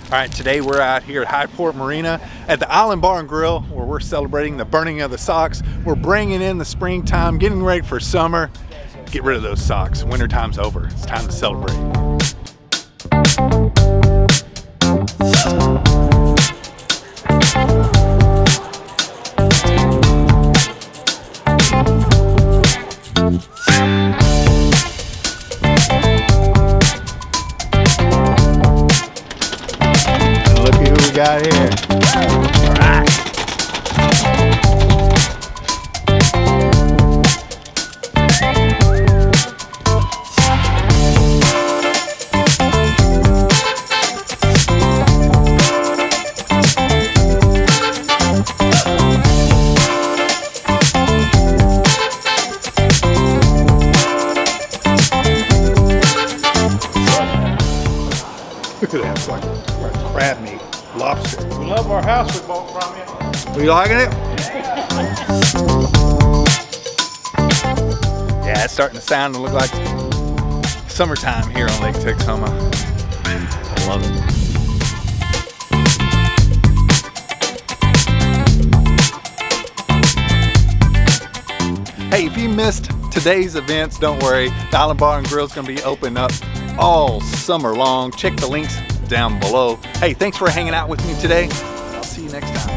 All right, today we're out here at Highport Marina at the Island Bar and Grill where we're celebrating the burning of the socks. We're bringing in the springtime, getting ready for summer. Get rid of those socks. Wintertime's over. It's time to celebrate. Got here. All right. Look at that, it's like crab meat. Lobster. We love our house we bought from you. Are you liking it? Yeah, it's starting to sound and look like summertime here on Lake Texoma. I love it. Hey, if you missed today's events, don't worry. The Island Bar and Grill is going to be open up all summer long. Check the links down below. Hey, thanks for hanging out with me today. I'll see you next time.